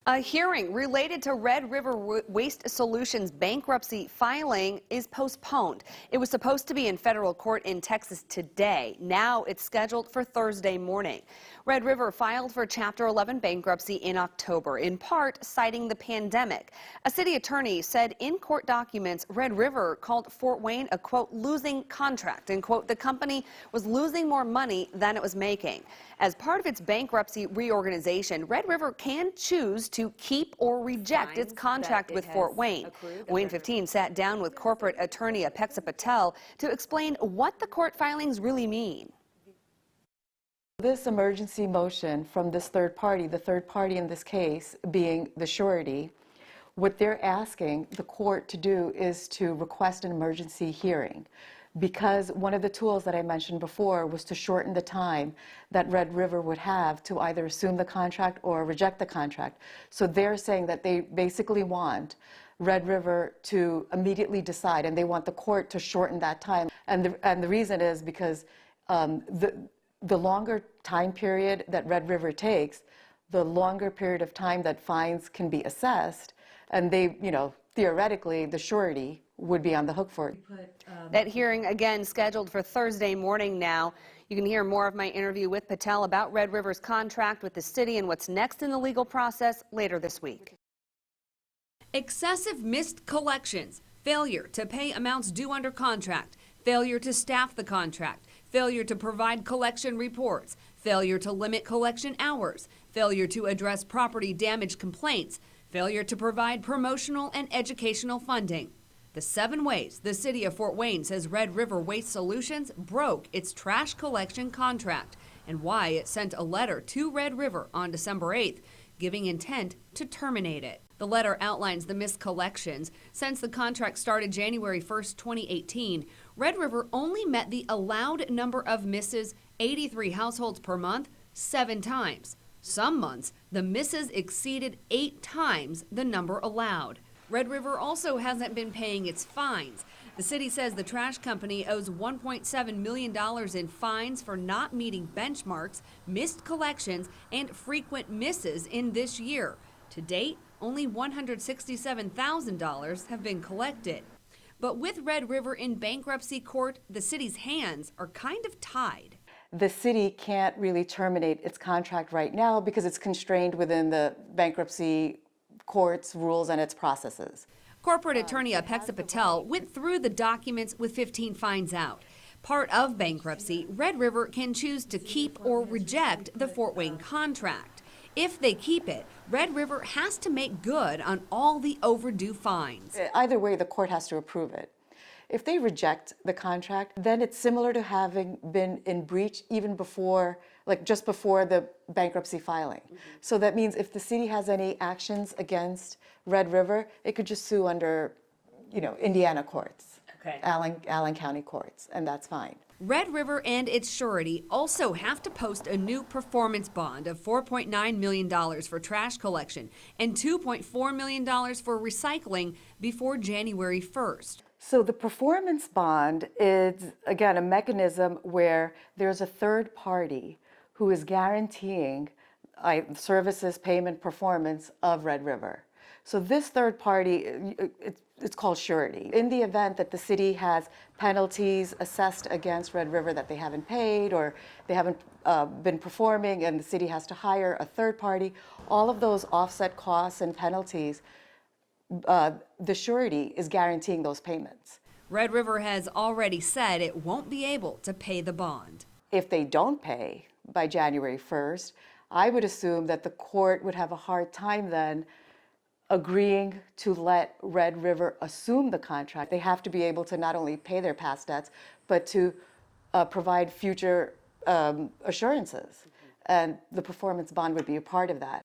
A hearing related to Red River Waste Solutions bankruptcy filing is postponed. It was supposed to be in federal court in Texas today. Now it's scheduled for Thursday morning. Red River filed for Chapter 11 bankruptcy in October, in part citing the pandemic. A city attorney said in court documents Red River called Fort Wayne a, quote, losing contract, and, quote, the company was losing more money than it was making. As part of its bankruptcy reorganization, Red River can choose to keep or reject its contract with Fort Wayne. Wayne 15 sat down with corporate attorney Apexa Patel to explain what the court filings really mean. This emergency motion from this third party, the third party in this case being the surety, what they're asking the court to do is to request an emergency hearing, because one of the tools that I mentioned before was to shorten the time that Red River would have to either assume the contract or reject the contract. So they're saying that they basically want Red River to immediately decide, and they want the court to shorten that time. And the reason is because the longer time period that Red River takes, the longer period of time that fines can be assessed, and they, theoretically, the surety would be on the hook for it. That hearing, again, scheduled for Thursday morning now. You can hear more of my interview with Patel about Red River's contract with the city and what's next in the legal process later this week. Excessive missed collections, failure to pay amounts due under contract, failure to staff the contract, failure to provide collection reports, failure to limit collection hours, failure to address property damage complaints, failure to provide promotional and educational funding. The 7 ways the city of Fort Wayne says Red River Waste Solutions broke its trash collection contract, and why it sent a letter to Red River on December 8th, giving intent to terminate it. The letter outlines the missed collections. Since the contract started January 1st, 2018, Red River only met the allowed number of misses, 83 households per month, 7 times. Some months, the misses exceeded 8 times the number allowed. Red River also hasn't been paying its fines. The city says the trash company owes $1.7 million in fines for not meeting benchmarks, missed collections, and frequent misses in this year. To date, only $167,000 have been collected. But with Red River in bankruptcy court, the city's hands are kind of tied. The city can't really terminate its contract right now because it's constrained within the bankruptcy court's rules and its processes. Corporate attorney Apexa Patel went through the documents with 15 fines out. Part of bankruptcy, Red River can choose to keep or reject the Fort Wayne contract. If they keep it, Red River has to make good on all the overdue fines. Either way, the court has to approve it. If they reject the contract, then it's similar to having been in breach even before, just before the bankruptcy filing. So that means if the city has any actions against Red River, it could just sue under, Indiana courts, Allen County courts, and that's fine. Red River and its surety also have to post a new performance bond of $4.9 million for trash collection and $2.4 million for recycling before January 1st. So the performance bond is, again, a mechanism where there's a third party who is guaranteeing services, payment, performance of Red River. So this third party, it's called surety. In the event that the city has penalties assessed against Red River that they haven't paid or they haven't been performing and the city has to hire a third party, all of those offset costs and penalties, the surety is guaranteeing those payments. Red River has already said it won't be able to pay the bond. If they don't pay by January 1st, I would assume that the court would have a hard time then agreeing to let Red River assume the contract. They have to be able to not only pay their past debts, but to provide future assurances. And the performance bond would be a part of that.